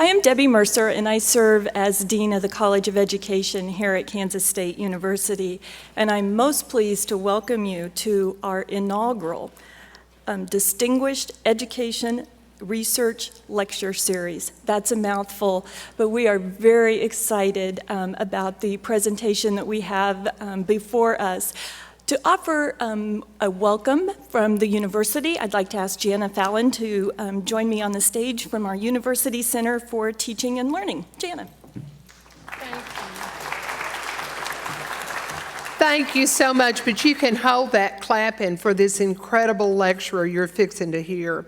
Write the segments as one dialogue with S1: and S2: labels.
S1: I am Debbie Mercer, and I serve as Dean of the College of Education here at Kansas State University. And I'm most pleased to welcome you to our inaugural Distinguished Education Research Lecture Series. That's a mouthful, but we are very excited about the presentation that we have before us. To offer a welcome from the university, I'd like to ask Jana Fallon to join me on the stage from our University Center for Teaching and Learning. Jana.
S2: Thank you so much, but you can hold that clapping for this incredible lecturer you're fixing to hear.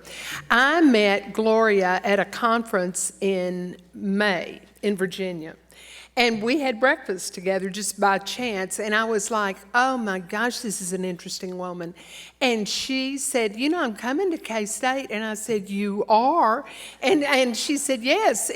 S2: I met Gloria at a conference in May in Virginia. And we had breakfast together just by chance, and I was like, oh my gosh, this is an interesting woman. And she said, you know, I'm coming to K-State. And I said, you are? And she said, yes,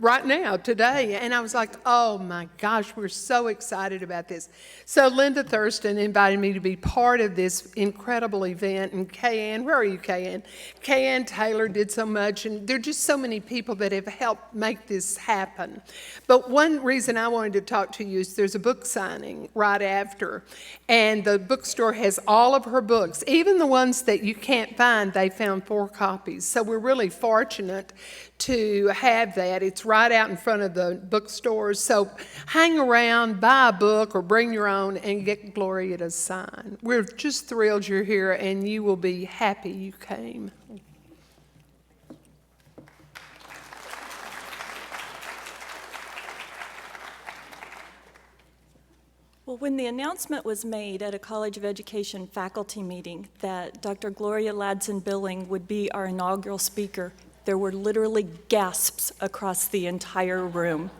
S2: right now, today. And I was like, oh my gosh, we're so excited about this. So Linda Thurston invited me to be part of this incredible event. And Kayanne, where are you, Kayanne? Kayanne Taylor did so much, and there are just so many people that have helped make this happen. But one reason I wanted to talk to you is there's a book signing right after, and the bookstore has all of her books, even the ones that you can't find. They found 4 copies, so we're really fortunate to have that. It's right out in front of the bookstores, so hang around, buy a book, or bring your own and get Gloria to sign. We're just thrilled you're here, and you will be happy you came.
S1: Well, when the announcement was made at a College of Education faculty meeting that Dr. Gloria Ladson-Billings would be our inaugural speaker, there were literally gasps across the entire room,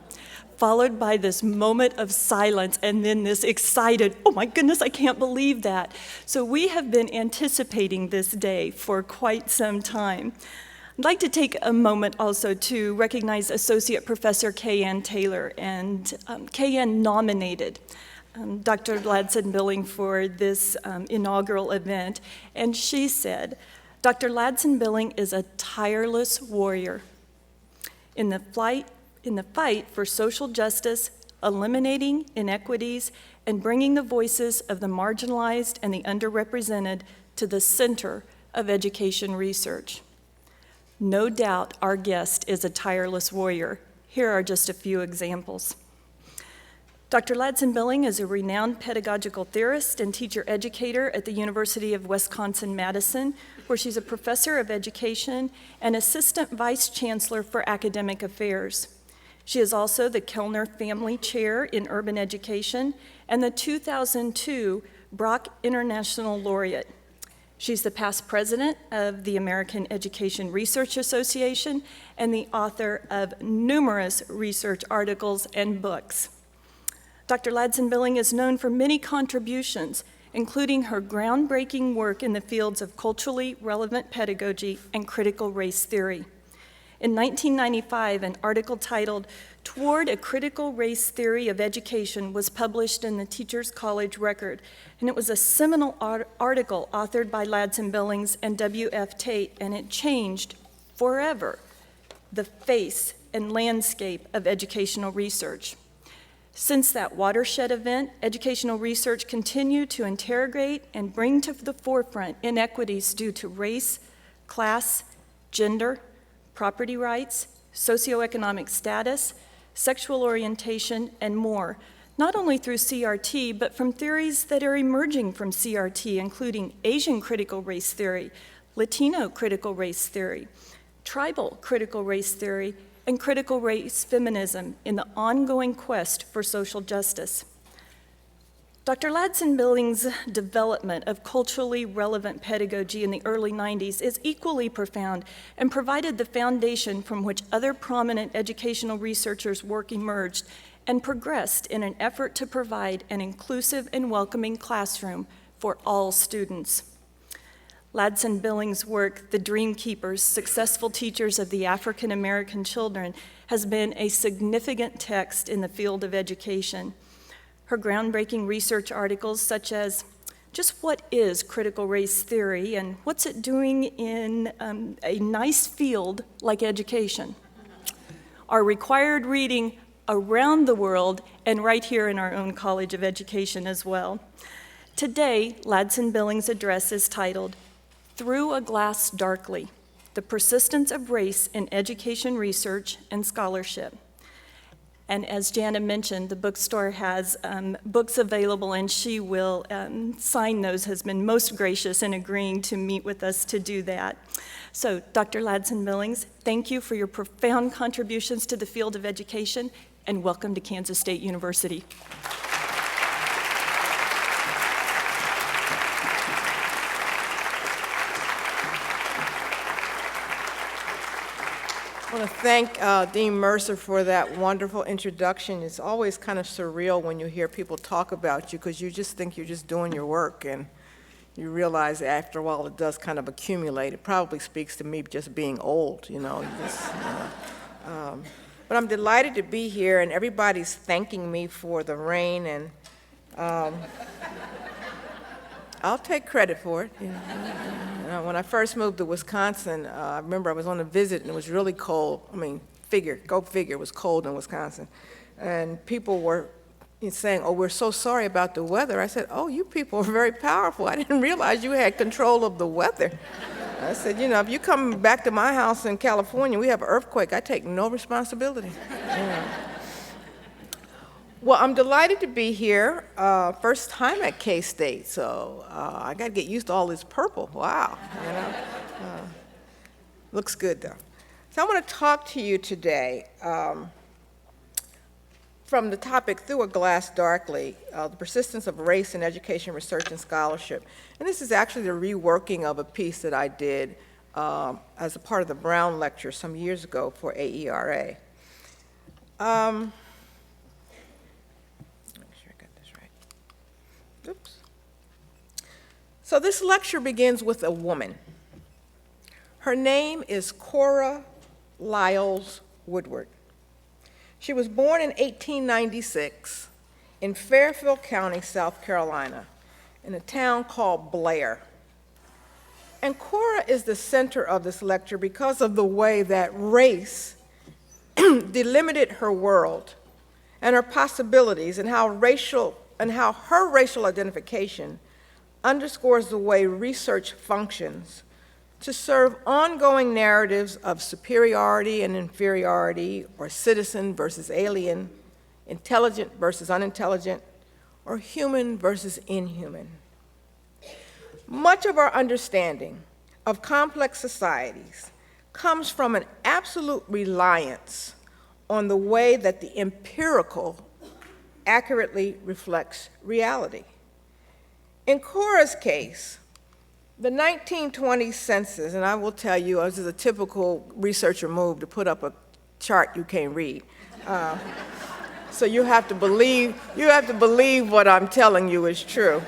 S1: followed by this moment of silence and then this excited, oh my goodness, I can't believe that. So we have been anticipating this day for quite some time. I'd like to take a moment also to recognize Associate Professor Kayanne Taylor, and Kayanne nominated Dr. Ladson-Billings for this inaugural event, and she said, Dr. Ladson-Billings is a tireless warrior in the fight for social justice, eliminating inequities, and bringing the voices of the marginalized and the underrepresented to the center of education research. No doubt our guest is a tireless warrior. Here are just a few examples. Dr. Ladson-Billings is a renowned pedagogical theorist and teacher educator at the University of Wisconsin-Madison, where she's a professor of education and assistant vice chancellor for academic affairs. She is also the Kellner Family Chair in Urban Education and the 2002 Brock International Laureate. She's the past president of the American Education Research Association and the author of numerous research articles and books. Dr. Ladson-Billings is known for many contributions, including her groundbreaking work in the fields of culturally relevant pedagogy and critical race theory. In 1995, an article titled "Toward a Critical Race Theory of Education" was published in the Teachers College Record, and it was a seminal article authored by Ladson-Billings and W.F. Tate, and it changed forever the face and landscape of educational research. Since that watershed event, educational research continued to interrogate and bring to the forefront inequities due to race, class, gender, property rights, socioeconomic status, sexual orientation, and more, not only through CRT, but from theories that are emerging from CRT, including Asian critical race theory, Latino critical race theory, tribal critical race theory, and critical race feminism in the ongoing quest for social justice. Dr. Ladson-Billings' development of culturally relevant pedagogy in the early 90s is equally profound and provided the foundation from which other prominent educational researchers' work emerged and progressed in an effort to provide an inclusive and welcoming classroom for all students. Ladson-Billings' work, The Dream Keepers, Successful Teachers of the African American Children, has been a significant text in the field of education. Her groundbreaking research articles such as just what is critical race theory and what's it doing in a nice field like education, are required reading around the world and right here in our own College of Education as well. Today, Ladson-Billings' address is titled, "Through a Glass Darkly, The Persistence of Race in Education Research and Scholarship." And as Jana mentioned, the bookstore has books available, and she will sign those, has been most gracious in agreeing to meet with us to do that. So, Dr. Ladson-Billings, thank you for your profound contributions to the field of education, and welcome to Kansas State University.
S3: I want to thank Dean Mercer for that wonderful introduction. It's always kind of surreal when you hear people talk about you, because you just think you're just doing your work, and you realize after a while it does kind of accumulate. It probably speaks to me just being old, you know. But I'm delighted to be here, and everybody's thanking me for the rain, and I'll take credit for it. You know, when I first moved to Wisconsin, I remember I was on a visit and it was really cold. I mean, go figure, it was cold in Wisconsin. And people were saying, "Oh, we're so sorry about the weather." I said, "Oh, you people are very powerful. I didn't realize you had control of the weather." I said, "You know, if you come back to my house in California, we have an earthquake, I take no responsibility." Yeah. Well, I'm delighted to be here. First time at K-State, so I got to get used to all this purple. Wow, you know. Looks good, though. So I want to talk to you today from the topic, Through a Glass Darkly, the persistence of race in education, research, and scholarship. And this is actually the reworking of a piece that I did as a part of the Brown Lecture some years ago for AERA. Oops. So this lecture begins with a woman. Her name is Cora Lyles Woodward. She was born in 1896 in Fairfield County, South Carolina, in a town called Blair. And Cora is the center of this lecture because of the way that race delimited her world and her possibilities, and how her racial identification underscores the way research functions to serve ongoing narratives of superiority and inferiority, or citizen versus alien, intelligent versus unintelligent, or human versus inhuman. Much of our understanding of complex societies comes from an absolute reliance on the way that the empirical accurately reflects reality. In Cora's case, the 1920 census, and I will tell you, this is a typical researcher move to put up a chart you can't read. So you have to believe what I'm telling you is true.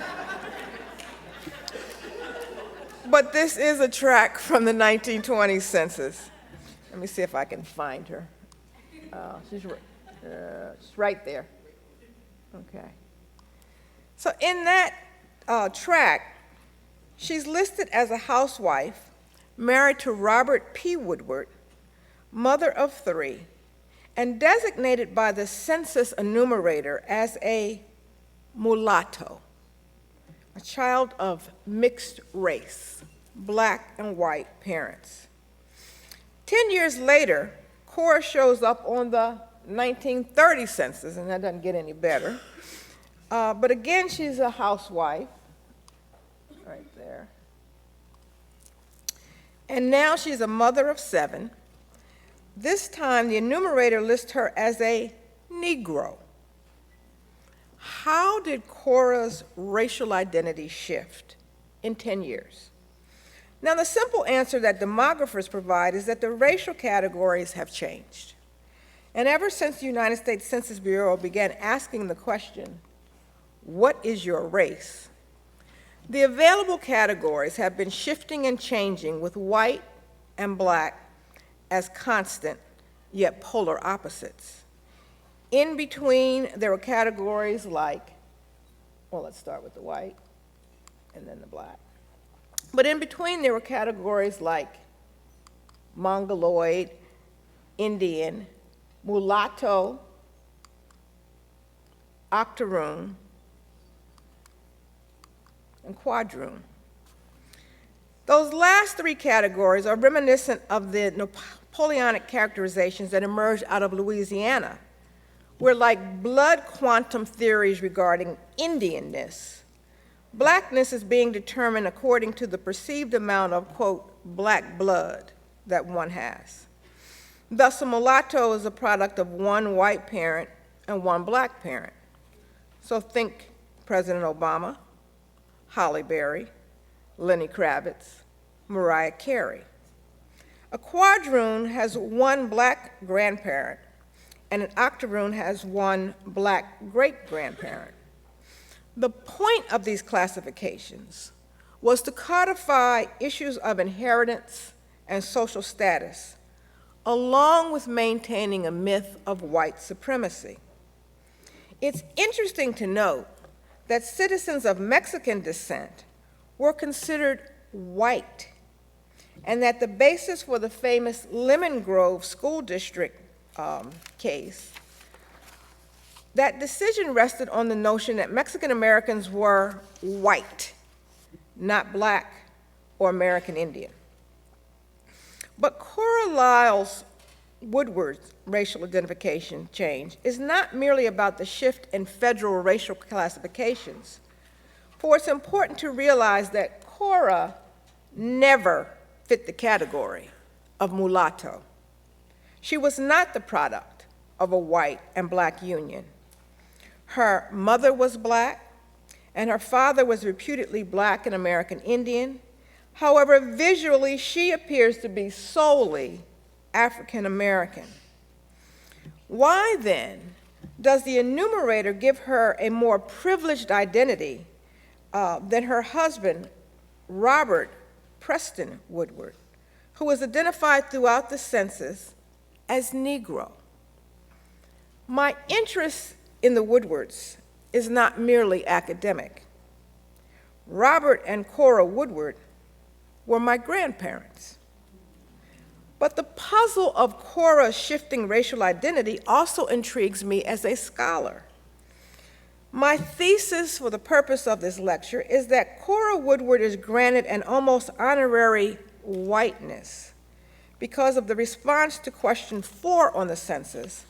S3: But this is a tract from the 1920 census. Let me see if I can find her. She's right there. Okay. So in that tract, she's listed as a housewife, married to Robert P. Woodward, mother of 3, and designated by the census enumerator as a mulatto, a child of mixed race, black and white parents. 10 years later, Cora shows up on the 1930 census, and that doesn't get any better. But again, she's a housewife, right there. And now she's a mother of 7. This time, the enumerator lists her as a Negro. How did Cora's racial identity shift in 10 years? Now, the simple answer that demographers provide is that the racial categories have changed. And ever since the United States Census Bureau began asking the question, "What is your race?" the available categories have been shifting and changing, with white and black as constant, yet polar opposites. In between, there were categories like, well, let's start with the white and then the black. But in between, there were categories like Mongoloid, Indian, mulatto, octoroon, and quadroon. Those last three categories are reminiscent of the Napoleonic characterizations that emerged out of Louisiana, where, like blood quantum theories regarding Indianness, blackness is being determined according to the perceived amount of, quote, black blood that one has. Thus, a mulatto is a product of one white parent and one black parent. So think President Obama, Halle Berry, Lenny Kravitz, Mariah Carey. A quadroon has one black grandparent, and an octoroon has one black great-grandparent. The point of these classifications was to codify issues of inheritance and social status, along with maintaining a myth of white supremacy. It's interesting to note that citizens of Mexican descent were considered white, and that the basis for the famous Lemon Grove School District case, that decision rested on the notion that Mexican Americans were white, not black or American Indian. But Cora Lyles Woodward's racial identification change is not merely about the shift in federal racial classifications, for it's important to realize that Cora never fit the category of mulatto. She was not the product of a white and black union. Her mother was black, and her father was reputedly black and American Indian. However, visually, she appears to be solely African American. Why, then, does the enumerator give her a more privileged identity than her husband, Robert Preston Woodward, who was identified throughout the census as Negro? My interest in the Woodwards is not merely academic. Robert and Cora Woodward were my grandparents. But the puzzle of Cora's shifting racial identity also intrigues me as a scholar. My thesis for the purpose of this lecture is that Cora Woodward is granted an almost honorary whiteness because of the response to question 4 on the census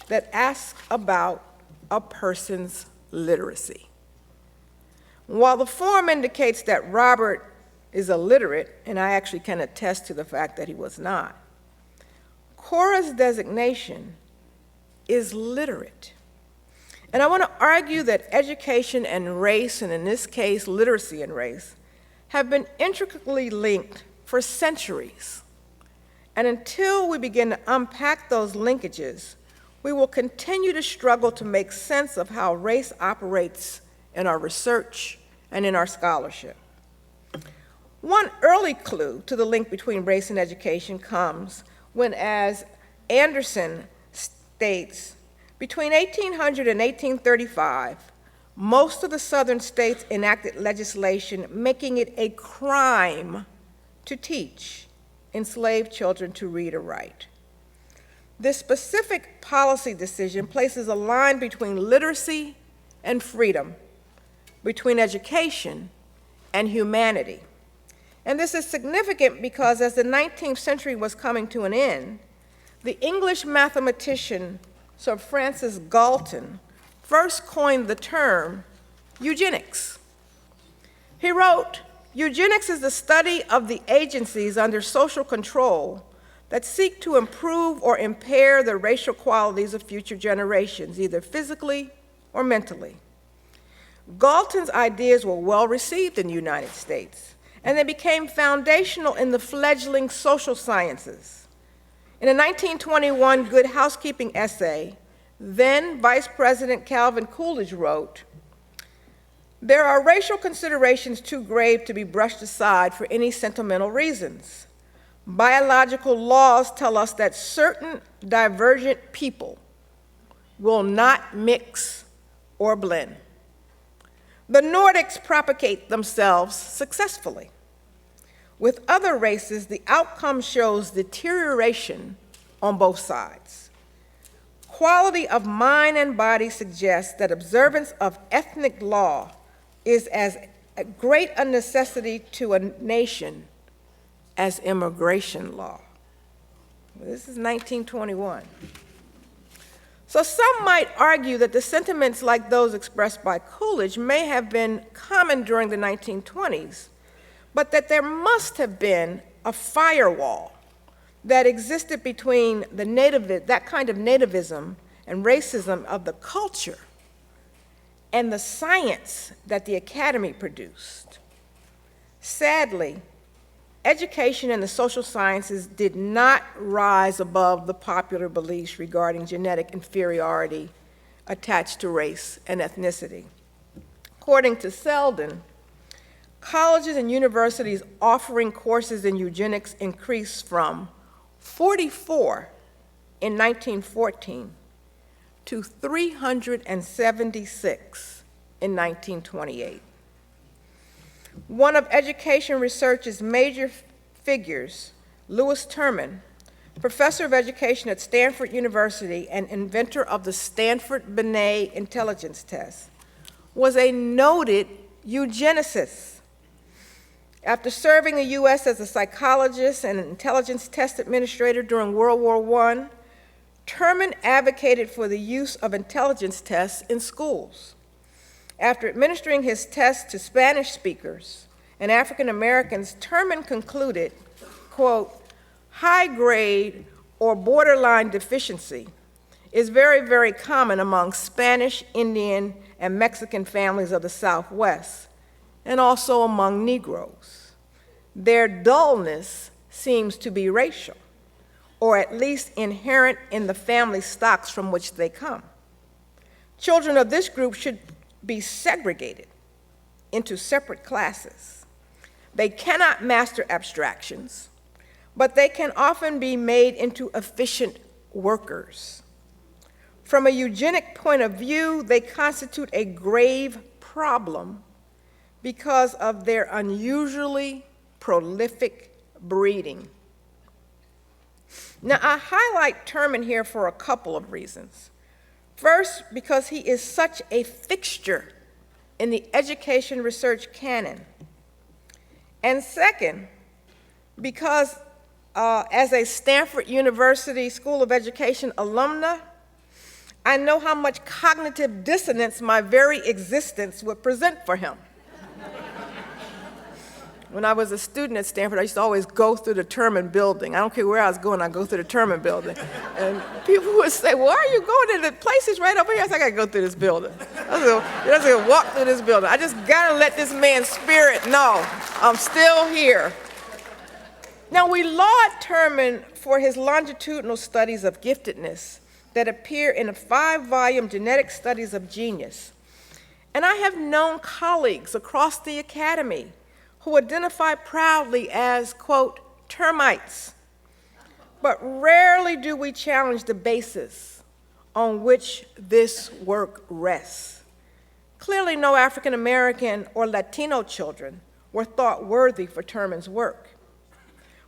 S3: that asks about a person's literacy. While the form indicates that Robert is illiterate, and I actually can attest to the fact that he was not, Cora's designation is literate. And I want to argue that education and race, and in this case, literacy and race, have been intricately linked for centuries. And until we begin to unpack those linkages, we will continue to struggle to make sense of how race operates in our research and in our scholarship. One early clue to the link between race and education comes when, as Anderson states, between 1800 and 1835, most of the southern states enacted legislation making it a crime to teach enslaved children to read or write. This specific policy decision places a line between literacy and freedom, between education and humanity. And this is significant because as the 19th century was coming to an end, the English mathematician Sir Francis Galton first coined the term eugenics. He wrote, "Eugenics is the study of the agencies under social control that seek to improve or impair the racial qualities of future generations, either physically or mentally." Galton's ideas were well received in the United States, and they became foundational in the fledgling social sciences. In a 1921 Good Housekeeping essay, then Vice President Calvin Coolidge wrote, "There are racial considerations too grave to be brushed aside for any sentimental reasons. Biological laws tell us that certain divergent people will not mix or blend. The Nordics propagate themselves successfully. With other races, the outcome shows deterioration on both sides. quality of mind and body suggests that observance of ethnic law is as great a necessity to a nation as immigration law. This is 1921. So some might argue that the sentiments like those expressed by Coolidge may have been common during the 1920s, but that there must have been a firewall that existed between that kind of nativism and racism of the culture and the science that the academy produced. Sadly, education in the social sciences did not rise above the popular beliefs regarding genetic inferiority attached to race and ethnicity. According to Selden, colleges and universities offering courses in eugenics increased from 44 in 1914 to 376 in 1928. One of education research's major figures, Lewis Terman, professor of education at Stanford University and inventor of the Stanford-Binet intelligence test, was a noted eugenicist. After serving the U.S. as a psychologist and an intelligence test administrator during World War I, Terman advocated for the use of intelligence tests in schools. After administering his tests to Spanish speakers and African Americans, Terman concluded, quote, high grade or borderline deficiency is very, very common among Spanish, Indian, and Mexican families of the Southwest, and also among Negroes. Their dullness seems to be racial, or at least inherent in the family stocks from which they come. Children of this group should be segregated into separate classes. They cannot master abstractions, but they can often be made into efficient workers. From a eugenic point of view, they constitute a grave problem because of their unusually prolific breeding. Now, I highlight Terman here for a couple of reasons. First, because he is such a fixture in the education research canon. And second, because as a Stanford University School of Education alumna, I know how much cognitive dissonance my very existence would present for him. When I was a student at Stanford, I used to always go through the Terman building. I don't care where I was going, I'd go through the Terman building. And people would say, well, why are you going to the places right over here? I said, I gotta go through this building. I was gonna walk through this building. I just gotta let this man's spirit know I'm still here. Now, we laud Terman for his longitudinal studies of giftedness that appear in a 5-volume Genetic Studies of Genius. And I have known colleagues across the academy who identify proudly as, quote, termites. But rarely do we challenge the basis on which this work rests. Clearly, no African American or Latino children were thought worthy for Terman's work.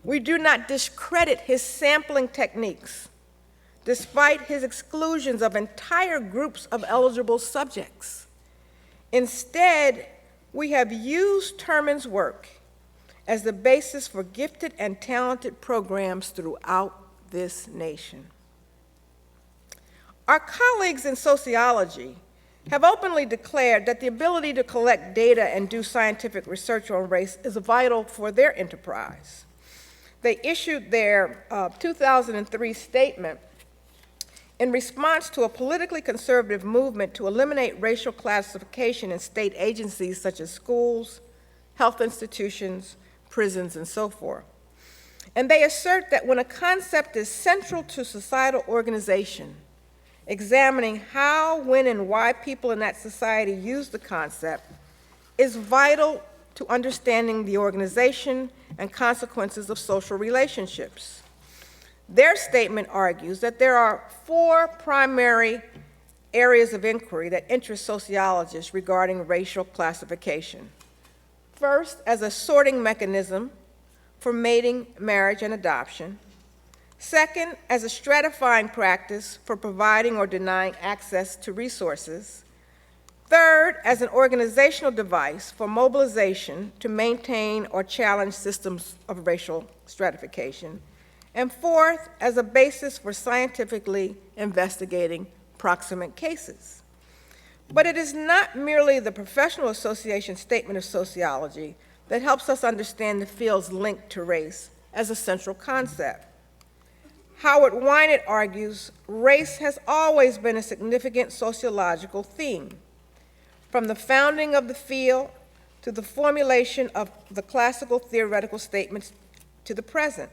S3: We do not discredit his sampling techniques, despite his exclusions of entire groups of eligible subjects. Instead, we have used Terman's work as the basis for gifted and talented programs throughout this nation. Our colleagues in sociology have openly declared that the ability to collect data and do scientific research on race is vital for their enterprise. They issued their 2003 statement in response to a politically conservative movement to eliminate racial classification in state agencies such as schools, health institutions, prisons, and so forth. And they assert that when a concept is central to societal organization, examining how, when, and why people in that society use the concept is vital to understanding the organization and consequences of social relationships. Their statement argues that there are 4 primary areas of inquiry that interest sociologists regarding racial classification. First, as a sorting mechanism for mating, marriage, and adoption. Second, as a stratifying practice for providing or denying access to resources. Third, as an organizational device for mobilization to maintain or challenge systems of racial stratification. And fourth, as a basis for scientifically investigating proximate cases. But it is not merely the professional association statement of sociology that helps us understand the field's link to race as a central concept. Howard Wynant argues race has always been a significant sociological theme, from the founding of the field to the formulation of the classical theoretical statements to the present.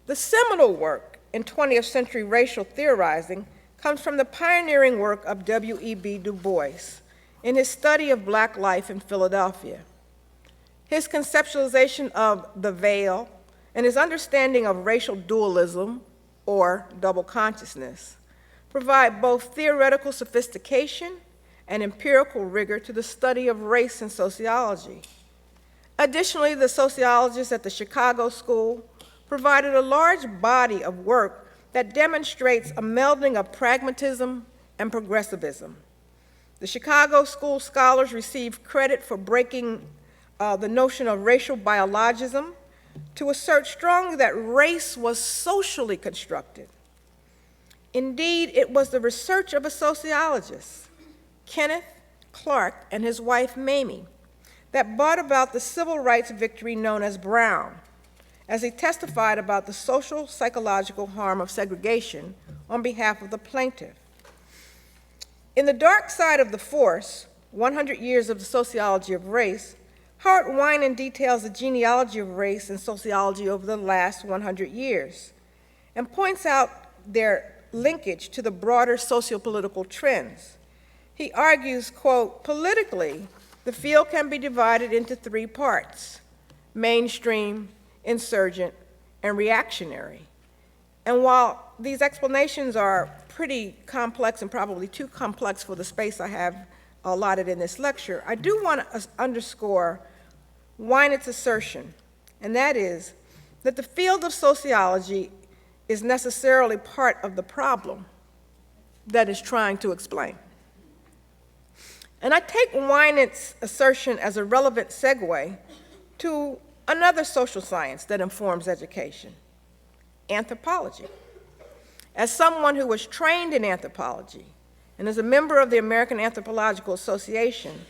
S3: The seminal work in 20th century racial theorizing comes from the pioneering work of W.E.B. Du Bois in his study of Black life in Philadelphia. His conceptualization of the veil and his understanding of racial dualism, or double consciousness, provide both theoretical sophistication and empirical rigor to the study of race in sociology. Additionally, the sociologists at the Chicago School provided a large body of work that demonstrates a melding of pragmatism and progressivism. The Chicago School scholars received credit for breaking the notion of racial biologism to assert strongly that race was socially constructed. Indeed, it was the research of a sociologist, Kenneth Clark, and his wife Mamie, that brought about the civil rights victory known as Brown, as he testified about the social psychological harm of segregation on behalf of the plaintiff. In The Dark Side of the Force, 100 Years of the Sociology of Race, Howard Wynant details the genealogy of race and sociology over the last 100 years and points out their linkage to the broader sociopolitical trends. He argues, quote, politically, the field can be divided into three parts: mainstream, insurgent, and reactionary. And while these explanations are pretty complex and probably too complex for the space I have allotted in this lecture, I do want to underscore Wynant's assertion, and that is that the field of sociology is necessarily part of the problem that is trying to explain. And I take Wynant's assertion as a relevant segue to another social science that informs education: anthropology. As someone who was trained in anthropology and as a member of the American Anthropological Association,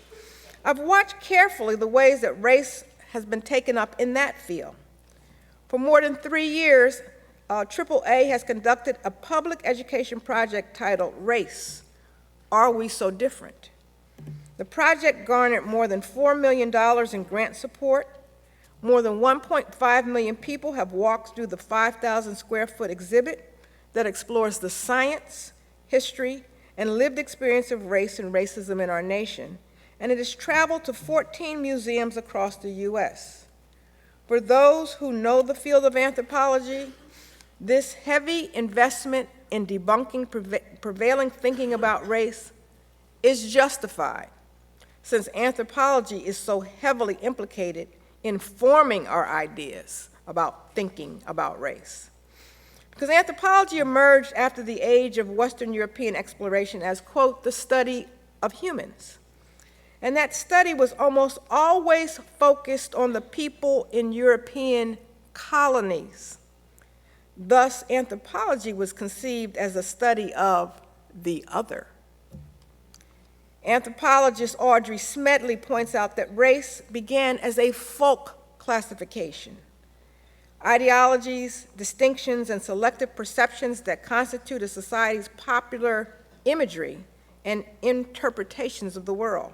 S3: I've watched carefully the ways that race has been taken up in that field. For more than 3 years, AAA has conducted a public education project titled Race, Are We So Different? The project garnered more than $4 million in grant support. More than 1.5 million people have walked through the 5,000 square foot exhibit that explores the science, history, and lived experience of race and racism in our nation, and it has traveled to 14 museums across the U.S. For those who know the field of anthropology, this heavy investment in debunking prevailing thinking about race is justified, since anthropology is so heavily implicated in forming our ideas about thinking about race. Because anthropology emerged after the age of Western European exploration as, quote, the study of humans. And that study was almost always focused on the people in European colonies. Thus, anthropology was conceived as a study of the other. Anthropologist Audrey Smedley points out that race began as a folk classification. Ideologies, distinctions, and selective perceptions that constitute a society's popular imagery and interpretations of the world.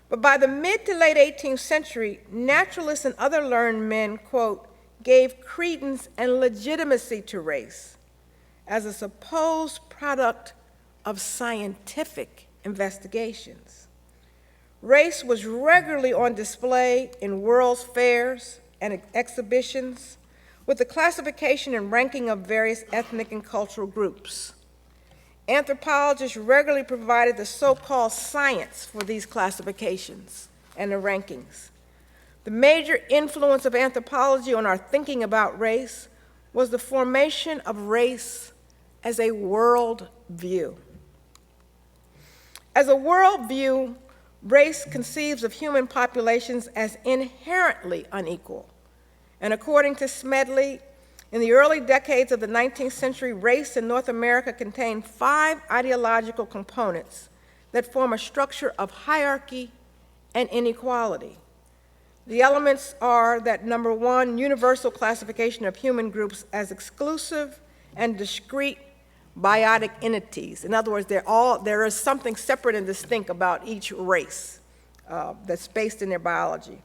S3: But by the mid to late 18th century, naturalists and other learned men, quote, gave credence and legitimacy to race as a supposed product of scientific investigations. Race was regularly on display in world's fairs and exhibitions with the classification and ranking of various ethnic and cultural groups. Anthropologists regularly provided the so-called science for these classifications and the rankings. The major influence of anthropology on our thinking about race was the formation of race as a world view. As a world view, race conceives of human populations as inherently unequal. And according to Smedley, in the early decades of the 19th century, race in North America contained 5 ideological components that form a structure of hierarchy and inequality. The elements are that, number 1, universal classification of human groups as exclusive and discrete biotic entities. In other words, there is something separate and distinct about each race that's based in their biology.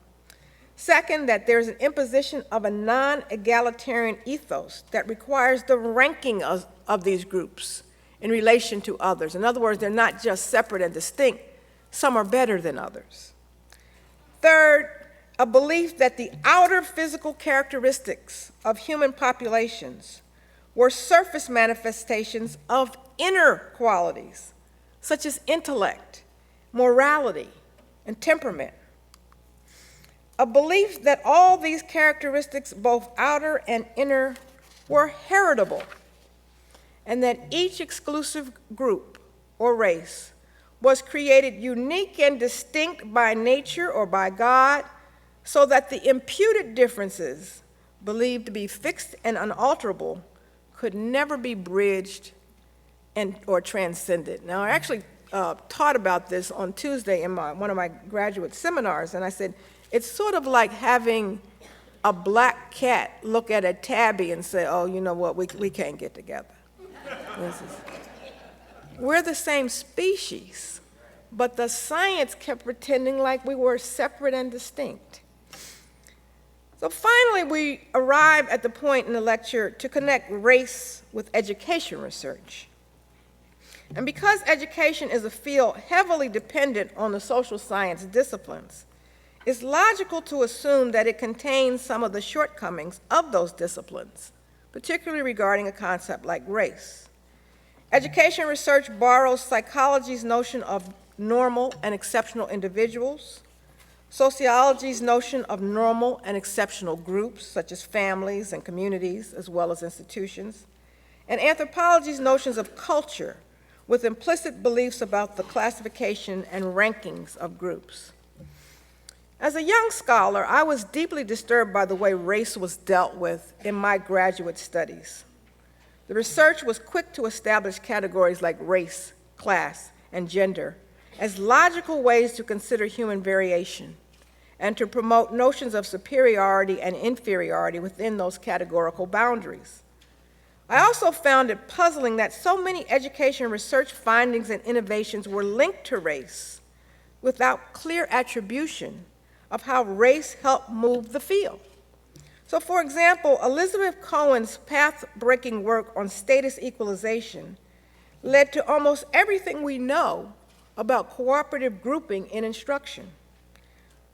S3: Second, that there's an imposition of a non-egalitarian ethos that requires the ranking of these groups in relation to others. In other words, they're not just separate and distinct, some are better than others. Third, a belief that the outer physical characteristics of human populations were surface manifestations of inner qualities, such as intellect, morality, and temperament. A belief that all these characteristics, both outer and inner, were heritable, and that each exclusive group or race was created unique and distinct by nature or by God, so that the imputed differences, believed to be fixed and unalterable, could never be bridged or transcended. Now, I actually taught about this on Tuesday in one of my graduate seminars, and I said, it's sort of like having a black cat look at a tabby and say, oh, you know what, we can't get together. We're the same species, but the science kept pretending like we were separate and distinct. So finally, we arrive at the point in the lecture to connect race with education research. And because education is a field heavily dependent on the social science disciplines, it's logical to assume that it contains some of the shortcomings of those disciplines, particularly regarding a concept like race. Education research borrows psychology's notion of normal and exceptional individuals, sociology's notion of normal and exceptional groups, such as families and communities, as well as institutions, and anthropology's notions of culture, with implicit beliefs about the classification and rankings of groups. As a young scholar, I was deeply disturbed by the way race was dealt with in my graduate studies. The research was quick to establish categories like race, class, and gender as logical ways to consider human variation and to promote notions of superiority and inferiority within those categorical boundaries. I also found it puzzling that so many education research findings and innovations were linked to race without clear attribution of how race helped move the field. So, for example, Elizabeth Cohen's path-breaking work on status equalization led to almost everything we know about cooperative grouping in instruction.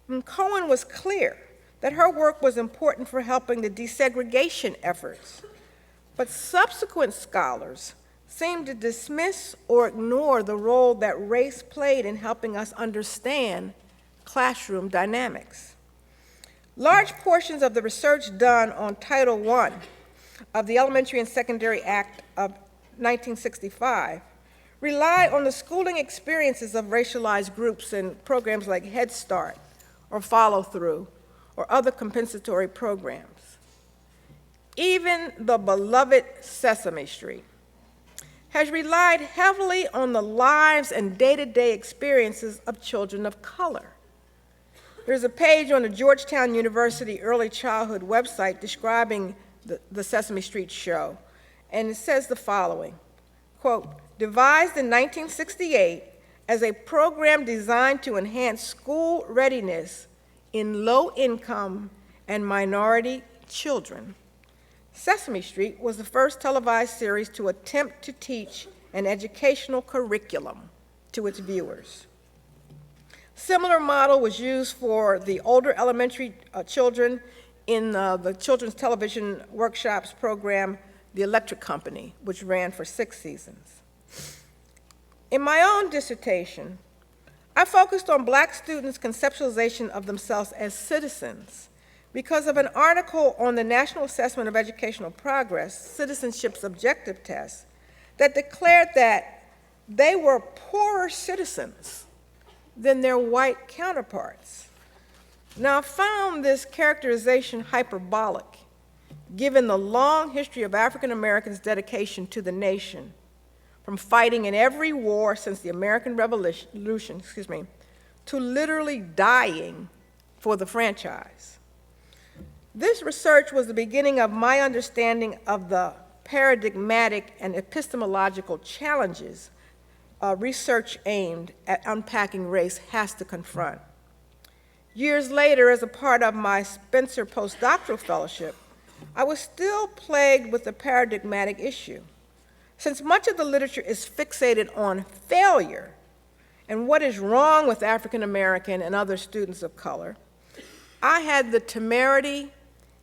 S3: And Cohen was clear that her work was important for helping the desegregation efforts, but subsequent scholars seem to dismiss or ignore the role that race played in helping us understand classroom dynamics. Large portions of the research done on Title I of the Elementary and Secondary Act of 1965 rely on the schooling experiences of racialized groups in programs like Head Start or Follow Through or other compensatory programs. Even the beloved Sesame Street has relied heavily on the lives and day-to-day experiences of children of color. There's a page on the Georgetown University Early Childhood website describing the Sesame Street show, and it says the following, quote, devised in 1968 as a program designed to enhance school readiness in low-income and minority children, Sesame Street was the first televised series to attempt to teach an educational curriculum to its viewers. Similar model was used for the older elementary children in the Children's Television Workshops program, The Electric Company, which ran for 6 seasons. In my own dissertation, I focused on Black students' conceptualization of themselves as citizens because of an article on the National Assessment of Educational Progress, Citizenship's Objective Test, that declared that they were poorer citizens than their white counterparts. Now, I found this characterization hyperbolic, given the long history of African Americans' dedication to the nation, from fighting in every war since the American Revolution, to literally dying for the franchise. This research was the beginning of my understanding of the paradigmatic and epistemological challenges research aimed at unpacking race has to confront. Years later, as a part of my Spencer postdoctoral fellowship, I was still plagued with the paradigmatic issue. Since much of the literature is fixated on failure and what is wrong with African American and other students of color, I had the temerity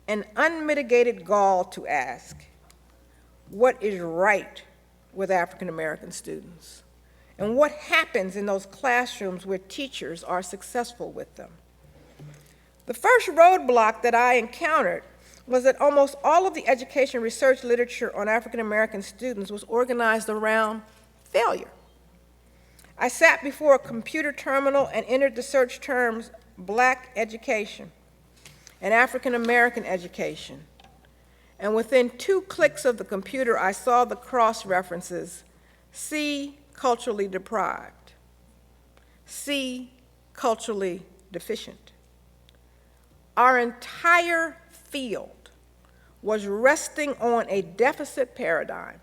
S3: and unmitigated gall to ask, what is right with African American students? And what happens in those classrooms where teachers are successful with them? The first roadblock that I encountered was that almost all of the education research literature on African American students was organized around failure. I sat before a computer terminal and entered the search terms Black education and African American education. And within 2 clicks of the computer, I saw the cross references: C, culturally deprived; C, culturally deficient. Our entire field was resting on a deficit paradigm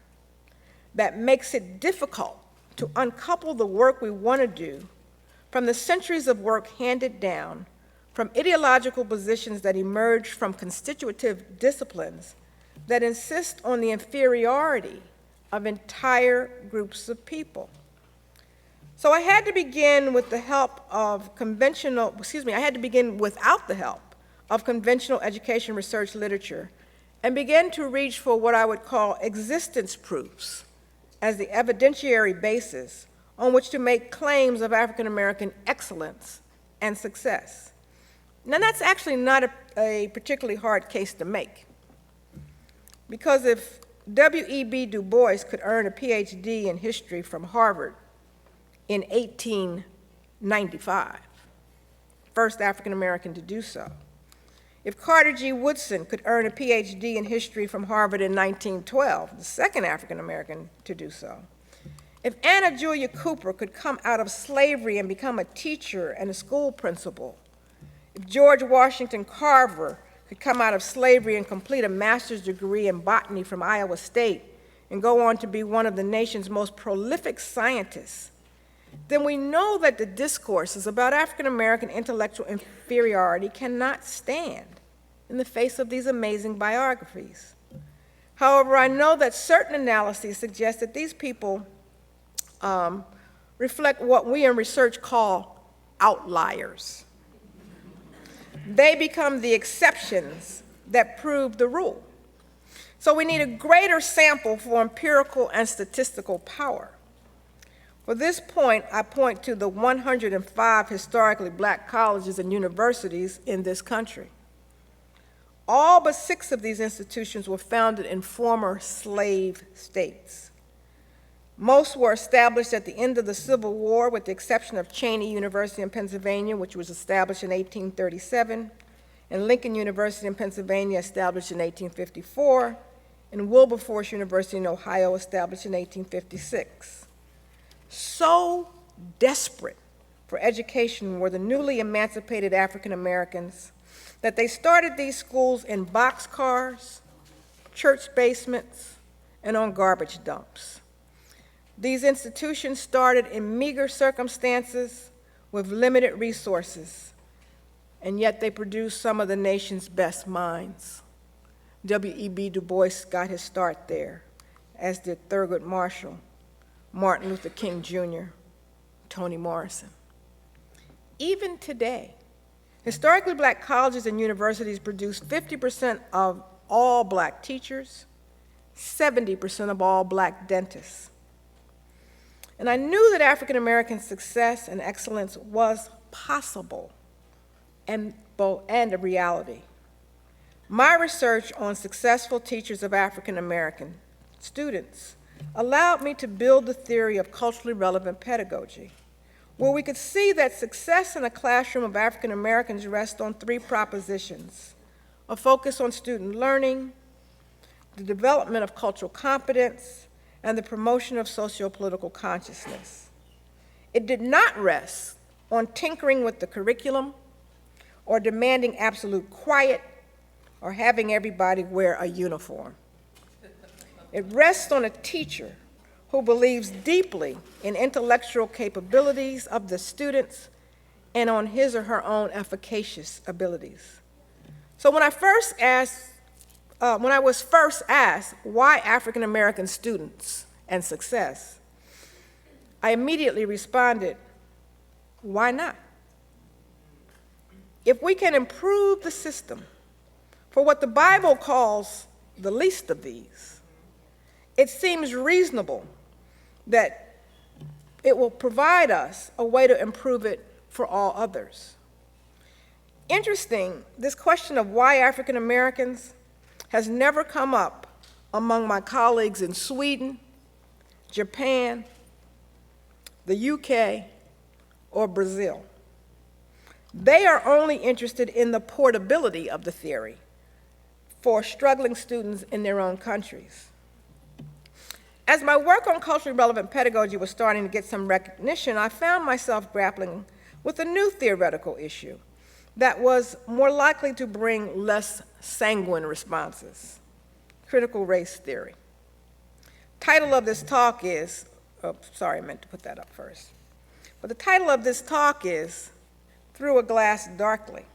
S3: that makes it difficult to uncouple the work we want to do from the centuries of work handed down from ideological positions that emerge from constitutive disciplines that insist on the inferiority of entire groups of people. So I had to begin with the help of I had to begin without the help of conventional education research literature and begin to reach for what I would call existence proofs as the evidentiary basis on which to make claims of African American excellence and success. Now, that's actually not a particularly hard case to make, because if W.E.B. Du Bois could earn a PhD in history from Harvard in 1895, first African American to do so, if Carter G. Woodson could earn a PhD in history from Harvard in 1912, the second African American to do so, if Anna Julia Cooper could come out of slavery and become a teacher and a school principal, if George Washington Carver could come out of slavery and complete a master's degree in botany from Iowa State and go on to be one of the nation's most prolific scientists, then we know that the discourses about African American intellectual inferiority cannot stand in the face of these amazing biographies. However, I know that certain analyses suggest that these people reflect what we in research call outliers. They become the exceptions that prove the rule. So we need a greater sample for empirical and statistical power. For this point, I point to the 105 historically Black colleges and universities in this country. All but 6 of these institutions were founded in former slave states. Most were established at the end of the Civil War, with the exception of Cheyney University in Pennsylvania, which was established in 1837, and Lincoln University in Pennsylvania, established in 1854, and Wilberforce University in Ohio, established in 1856. So desperate for education were the newly emancipated African Americans that they started these schools in boxcars, church basements, and on garbage dumps. These institutions started in meager circumstances with limited resources, and yet they produced some of the nation's best minds. W.E.B. Du Bois got his start there, as did Thurgood Marshall, Martin Luther King Jr., Toni Morrison. Even today, historically Black colleges and universities produce 50% of all Black teachers, 70% of all Black dentists. And I knew that African American success and excellence was possible and a reality. My research on successful teachers of African American students allowed me to build the theory of culturally relevant pedagogy, where we could see that success in a classroom of African Americans rests on three propositions: a focus on student learning, the development of cultural competence, and the promotion of socio-political consciousness. It did not rest on tinkering with the curriculum or demanding absolute quiet or having everybody wear a uniform. It rests on a teacher who believes deeply in intellectual capabilities of the students and on his or her own efficacious abilities. So when I was first asked why African American students and success, I immediately responded, why not? If we can improve the system for what the Bible calls the least of these, it seems reasonable that it will provide us a way to improve it for all others. Interesting, this question of why African Americans has never come up among my colleagues in Sweden, Japan, the UK, or Brazil. They are only interested in the portability of the theory for struggling students in their own countries. As my work on culturally relevant pedagogy was starting to get some recognition, I found myself grappling with a new theoretical issue that was more likely to bring less sanguine responses: critical race theory. Title of this talk is, sorry, I meant to put that up first. But the title of this talk is Through a Glass Darkly: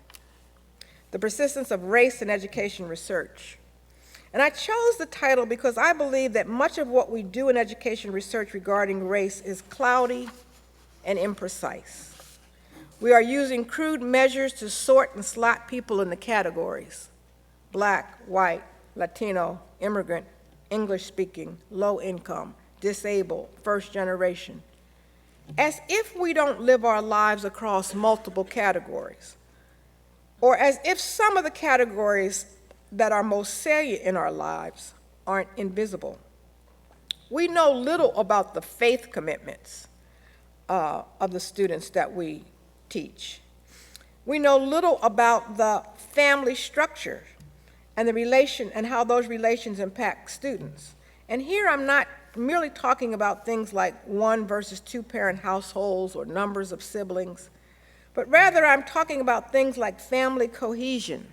S3: The Persistence of Race in Education Research. And I chose the title because I believe that much of what we do in education research regarding race is cloudy and imprecise. We are using crude measures to sort and slot people into categories: Black, white, Latino, immigrant, English-speaking, low income, disabled, first generation, as if we don't live our lives across multiple categories, or as if some of the categories that are most salient in our lives aren't invisible. We know little about the faith commitments of the students that we teach. We know little about the family structure and the relation and how those relations impact students. And here I'm not merely talking about things like one versus two-parent households or numbers of siblings, but rather I'm talking about things like family cohesion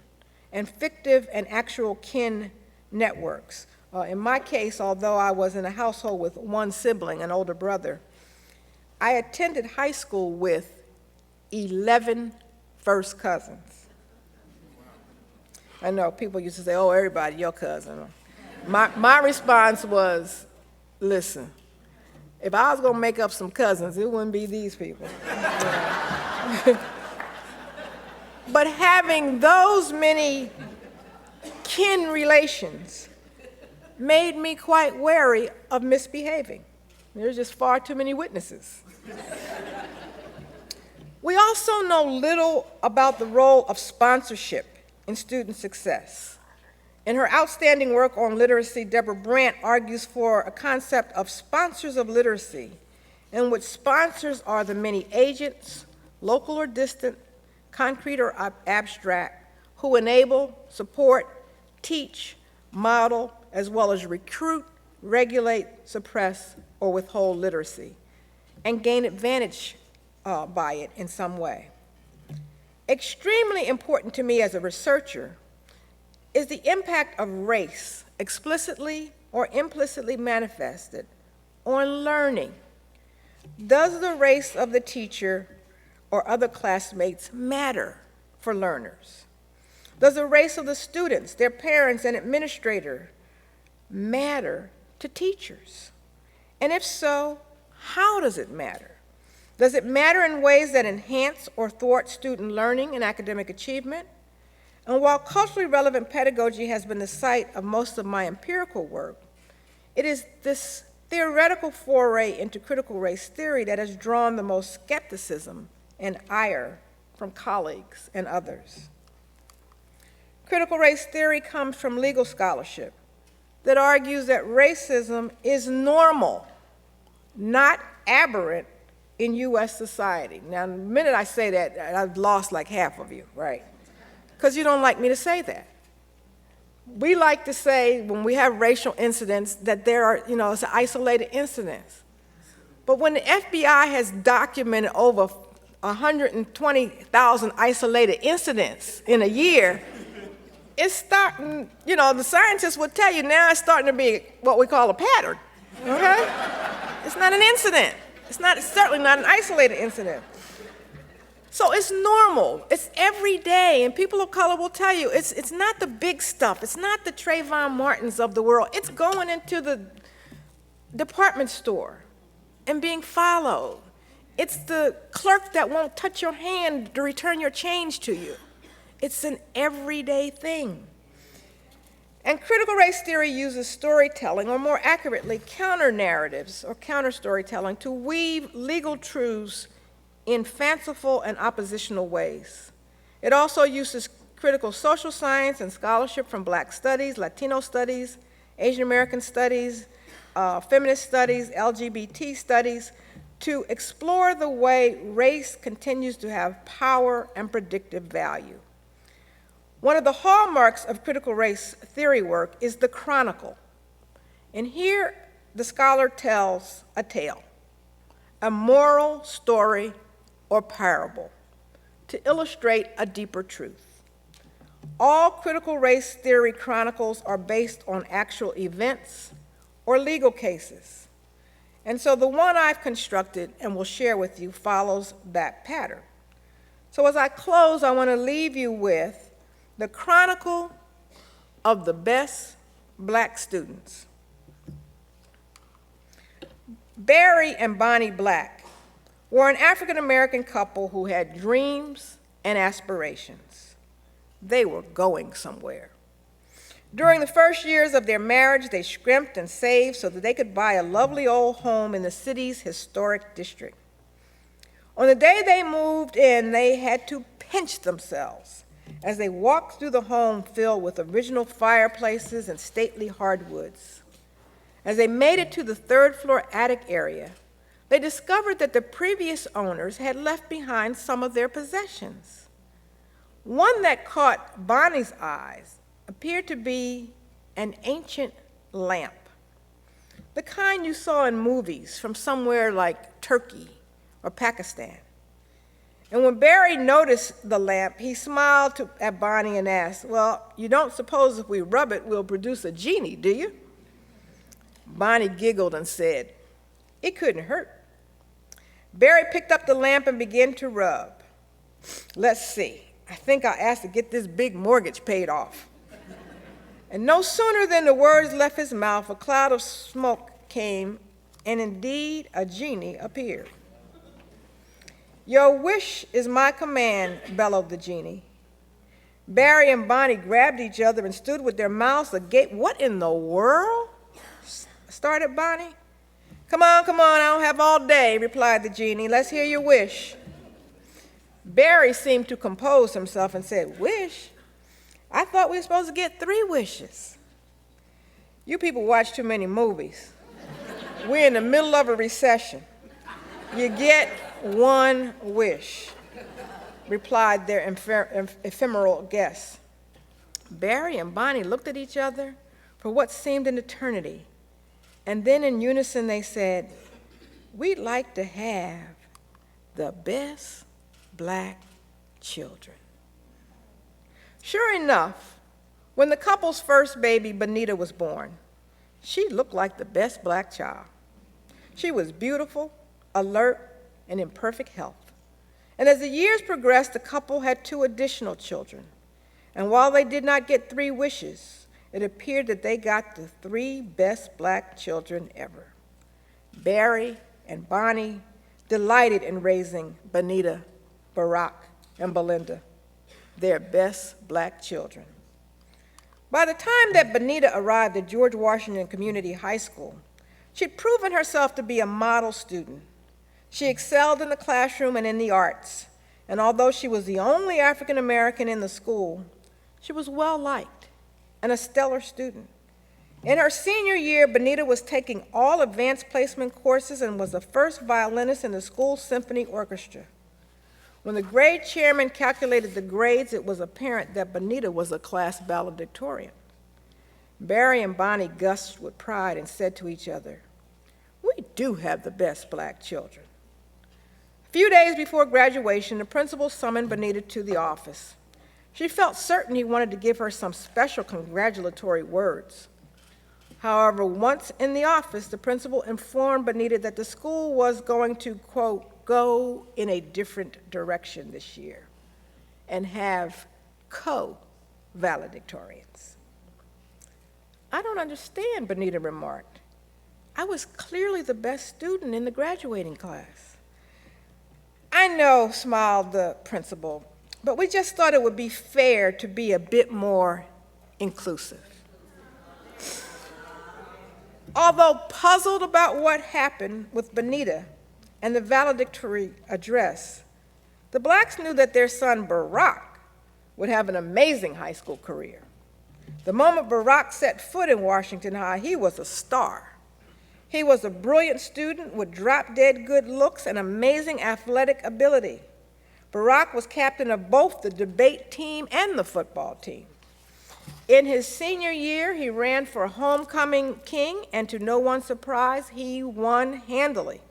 S3: and fictive and actual kin networks. In my case, although I was in a household with one sibling, an older brother, I attended high school with 11 first cousins. I know people used to say, oh, everybody, your cousin. My response was, listen, if I was gonna make up some cousins, it wouldn't be these people. But having those many kin relations made me quite wary of misbehaving. There's just far too many witnesses. We also know little about the role of sponsorship in student success. In her outstanding work on literacy, Deborah Brandt argues for a concept of sponsors of literacy, in which sponsors are the many agents, local or distant, concrete or abstract, who enable, support, teach, model, as well as recruit, regulate, suppress, or withhold literacy, and gain advantage by it in some way. Extremely important to me as a researcher is the impact of race, explicitly or implicitly manifested, on learning. Does the race of the teacher or other classmates matter for learners? Does the race of the students, their parents, and administrator matter to teachers? And if so, how does it matter? Does it matter in ways that enhance or thwart student learning and academic achievement? And while culturally relevant pedagogy has been the site of most of my empirical work, it is this theoretical foray into critical race theory that has drawn the most skepticism and ire from colleagues and others. Critical race theory comes from legal scholarship that argues that racism is normal, not aberrant in U.S. society. Now, the minute I say that, I've lost like half of you, right? Because you don't like me to say that. We like to say, when we have racial incidents, that there are, it's isolated incidents. But when the FBI has documented over 120,000 isolated incidents in a year, it's starting, the scientists would tell you now it's starting to be what we call a pattern, okay? It's not an incident. It's certainly not an isolated incident. So it's normal. It's every day, and people of color will tell you it's not the big stuff. It's not the Trayvon Martins of the world. It's going into the department store and being followed. It's the clerk that won't touch your hand to return your change to you. It's an everyday thing. And critical race theory uses storytelling, or more accurately, counter-narratives or counter-storytelling, to weave legal truths in fanciful and oppositional ways. It also uses critical social science and scholarship from Black studies, Latino studies, Asian American studies, feminist studies, LGBT studies, to explore the way race continues to have power and predictive value. One of the hallmarks of critical race theory work is the chronicle. And here, the scholar tells a tale, a moral story or parable, to illustrate a deeper truth. All critical race theory chronicles are based on actual events or legal cases. And so the one I've constructed and will share with you follows that pattern. So as I close, I want to leave you with the chronicle of the best Black students. Barry and Bonnie Black were an African-American couple who had dreams and aspirations. They were going somewhere. During the first years of their marriage, they scrimped and saved so that they could buy a lovely old home in the city's historic district. On the day they moved in, they had to pinch themselves as they walked through the home filled with original fireplaces and stately hardwoods. As they made it to the third-floor attic area, they discovered that the previous owners had left behind some of their possessions. One that caught Bonnie's eyes appeared to be an ancient lamp, the kind you saw in movies from somewhere like Turkey or Pakistan. And when Barry noticed the lamp, he smiled at Bonnie and asked, "Well, you don't suppose if we rub it, we'll produce a genie, do you?" Bonnie giggled and said, "It couldn't hurt." Barry picked up the lamp and began to rub. "Let's see, I think I'll ask to get this big mortgage paid off." And no sooner than the words left his mouth, a cloud of smoke came, and indeed a genie appeared. "Your wish is my command," bellowed the genie. Barry and Bonnie grabbed each other and stood with their mouths agape. "What in the world?" started Bonnie. Come on, I don't have all day," replied the genie. "Let's hear your wish." Barry seemed to compose himself and said, "Wish? I thought we were supposed to get 3 wishes." "You people watch too many movies. We're in the middle of a recession. You get 1 wish," replied their ephemeral guest. Barry and Bonnie looked at each other for what seemed an eternity, and then in unison they said, "We'd like to have the best Black children." Sure enough, when the couple's first baby, Bonita, was born, she looked like the best Black child. She was beautiful, alert, and in perfect health. And as the years progressed, the couple had 2 additional children. And while they did not get 3 wishes, it appeared that they got the 3 best Black children ever. Barry and Bonnie delighted in raising Bonita, Barack, and Belinda, their best Black children. By the time that Bonita arrived at George Washington Community High School, she'd proven herself to be a model student. She excelled in the classroom and in the arts, and although she was the only African American in the school, She was well-liked and a stellar student. In her senior year, Benita was taking all advanced placement courses and was the first violinist in the school symphony orchestra. When the grade chairman calculated the grades, it was apparent that Benita was a class valedictorian. Barry and Bonnie gushed with pride and said to each other, "We do have the best black children." A few days before graduation, the principal summoned Benita to the office. She felt certain he wanted to give her some special congratulatory words. However, once in the office, the principal informed Benita that the school was going to, quote, go in a different direction this year and have co-valedictorians. "I don't understand," Benita remarked. "I was clearly the best student in the graduating class." "I know," smiled the principal, "but we just thought it would be fair to be a bit more inclusive." Although puzzled about what happened with Benita and the valedictory address, the blacks knew that their son Barack would have an amazing high school career. The moment Barack set foot in Washington High, he was a star. He was a brilliant student with drop-dead good looks and amazing athletic ability. Barack was captain of both the debate team and the football team. In his senior year, he ran for homecoming king, and to no one's surprise, he won handily.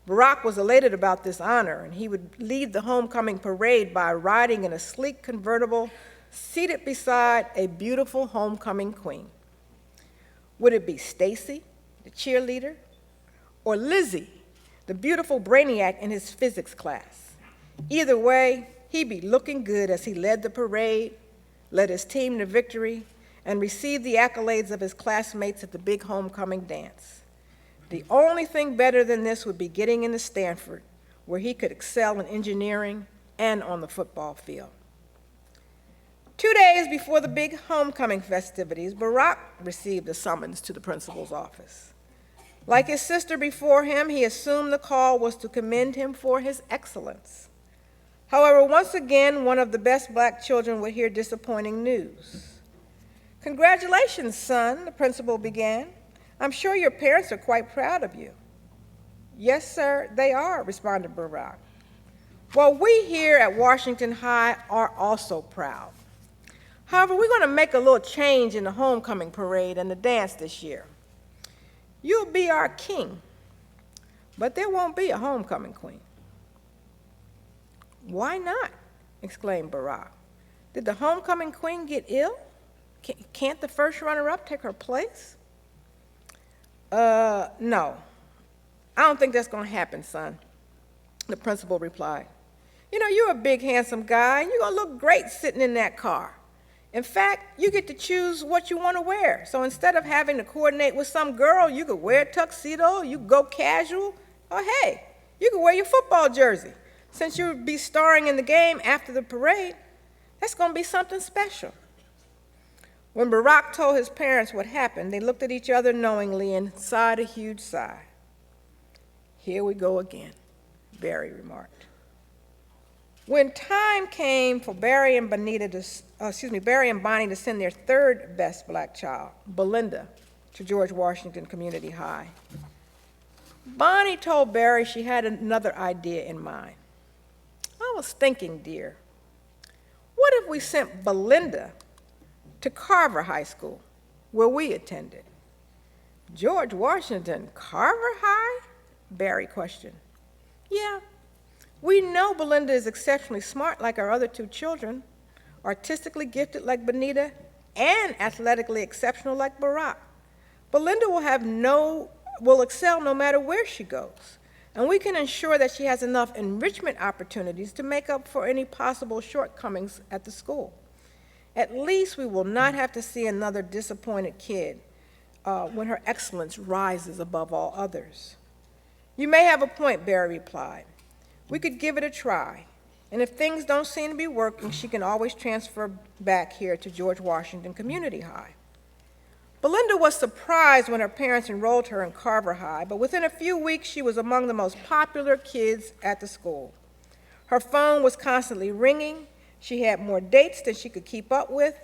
S3: Barack was elated about this honor, and he would lead the homecoming parade by riding in a sleek convertible seated beside a beautiful homecoming queen. Would it be Stacy, the cheerleader, or Lizzie, the beautiful brainiac in his physics class? Either way, he'd be looking good as he led the parade, led his team to victory, and received the accolades of his classmates at the big homecoming dance. The only thing better than this would be getting into Stanford, where he could excel in engineering and on the football field. 2 days before the big homecoming festivities, Barack received a summons to the principal's office. Like his sister before him, he assumed the call was to commend him for his excellence. However, once again, one of the best black children would hear disappointing news. "Congratulations, son," the principal began. "I'm sure your parents are quite proud of you." "Yes, sir, they are," responded Barack. "Well, we here at Washington High are also proud. However, we're going to make a little change in the homecoming parade and the dance this year. You'll be our king, but there won't be a homecoming queen." "Why not?" exclaimed Barack. "Did the homecoming queen get ill? Can't the first runner-up take her place?" No. I don't think that's going to happen, son," the principal replied. "You know, you're a big, handsome guy, and you're going to look great sitting in that car. In fact, you get to choose what you want to wear. So instead of having to coordinate with some girl, you could wear a tuxedo, you could go casual, or hey, you could wear your football jersey. Since you'll be starring in the game after the parade, that's going to be something special." When Barack told his parents what happened, they looked at each other knowingly and sighed a huge sigh. "Here we go again," Barry remarked. When time came for Barry and Bonnie to send their third best black child, Belinda, to George Washington Community High, Bonnie told Barry she had another idea in mind. "I was thinking, dear, what if we sent Belinda to Carver High School, where we attended?" "George Washington, Carver High?" Barry questioned. "Yeah, we know Belinda is exceptionally smart like our other two children, artistically gifted like Benita, and athletically exceptional like Barack. Belinda will excel no matter where she goes, and we can ensure that she has enough enrichment opportunities to make up for any possible shortcomings at the school. At least we will not have to see another disappointed kid when her excellence rises above all others." "You may have a point," Barry replied. "We could give it a try, and if things don't seem to be working, she can always transfer back here to George Washington Community High." Belinda was surprised when her parents enrolled her in Carver High, but within a few weeks she was among the most popular kids at the school. Her phone was constantly ringing, She had more dates than she could keep up with.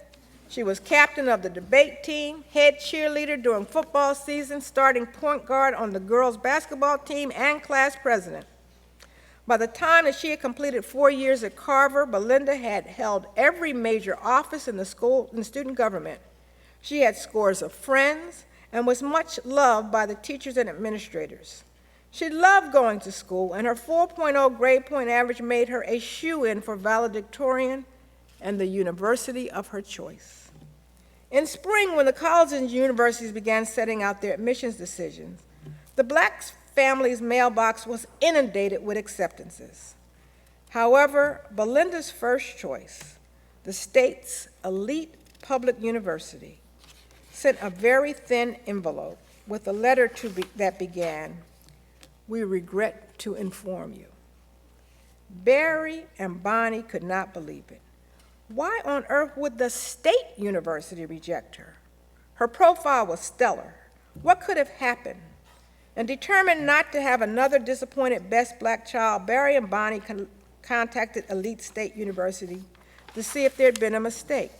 S3: She was captain of the debate team, head cheerleader during football season, starting point guard on the girls' basketball team, and class president. By the time that she had completed 4 years at Carver, Belinda had held every major office in the school and student government. She had scores of friends and was much loved by the teachers and administrators. She loved going to school, and her 4.0 grade point average made her a shoo-in for valedictorian and the university of her choice. In spring, when the colleges and universities began setting out their admissions decisions, the Black family's mailbox was inundated with acceptances. However, Belinda's first choice, the state's elite public university, sent a very thin envelope with a letter that began, "We regret to inform you." Barry and Bonnie could not believe it. Why on earth would the state university reject her? Her profile was stellar. What could have happened? And determined not to have another disappointed best Black child, Barry and Bonnie contacted Elite State University to see if there had been a mistake.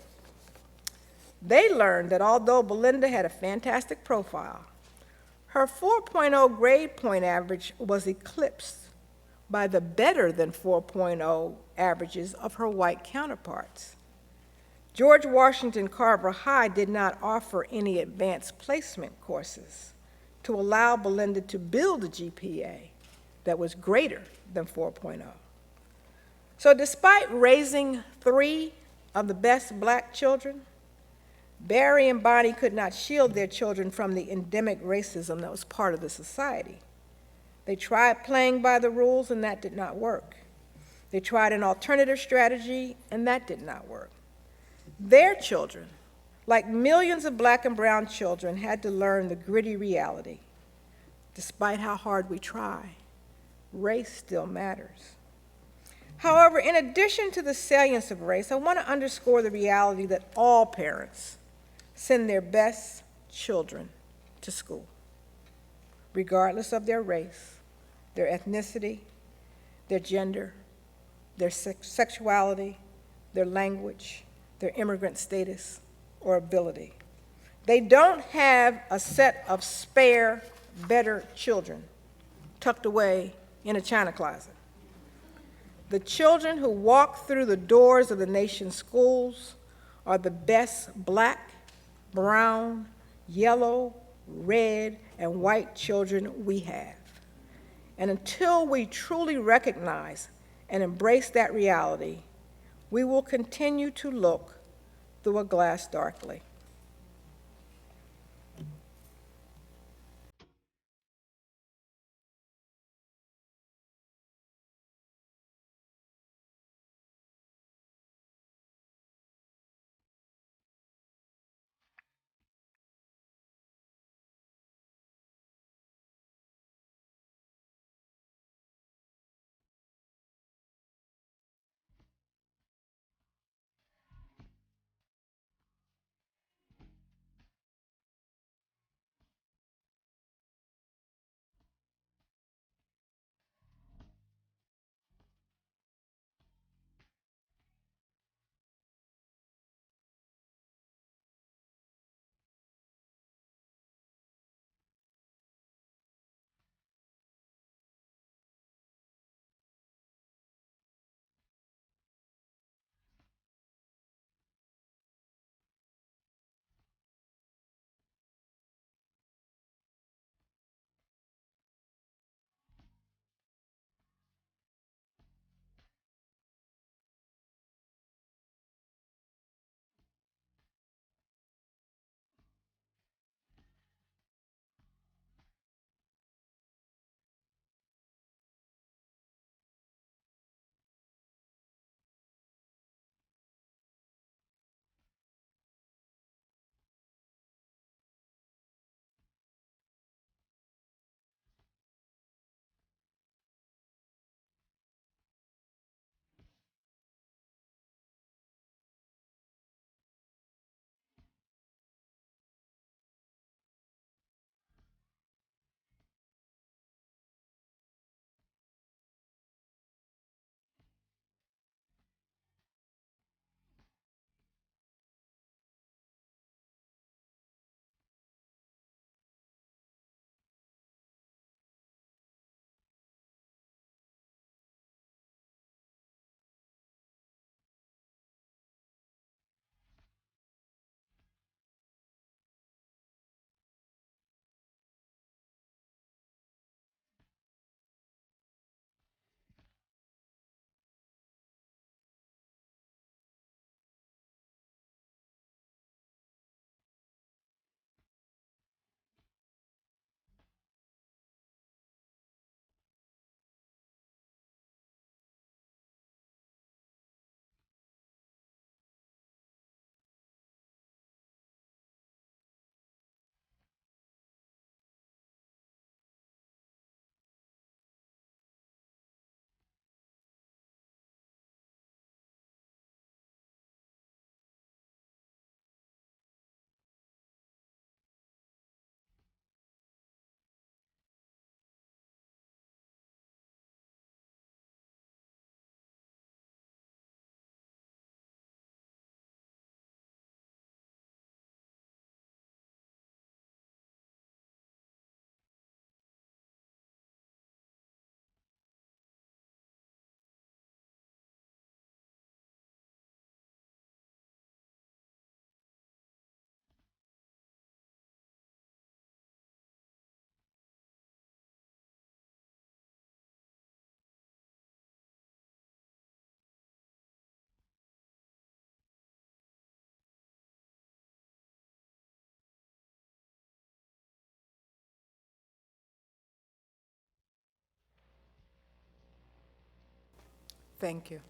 S3: They learned that although Belinda had a fantastic profile, her 4.0 grade point average was eclipsed by the better than 4.0 averages of her white counterparts. George Washington Carver High did not offer any advanced placement courses to allow Belinda to build a GPA that was greater than 4.0. So despite raising 3 of the best Black children, Barry and Bonnie could not shield their children from the endemic racism that was part of the society. They tried playing by the rules, and that did not work. They tried an alternative strategy, and that did not work. Their children, like millions of Black and brown children, had to learn the gritty reality. Despite how hard we try, race still matters. However, in addition to the salience of race, I want to underscore the reality that all parents send their best children to school, regardless of their race, their ethnicity, their gender, their sexuality, their language, their immigrant status, or ability. They don't have a set of spare, better children tucked away in a china closet. The children who walk through the doors of the nation's schools are the best Black, brown, yellow, red, and white children we have. And until we truly recognize and embrace that reality, we will continue to look through a glass darkly. Thank you.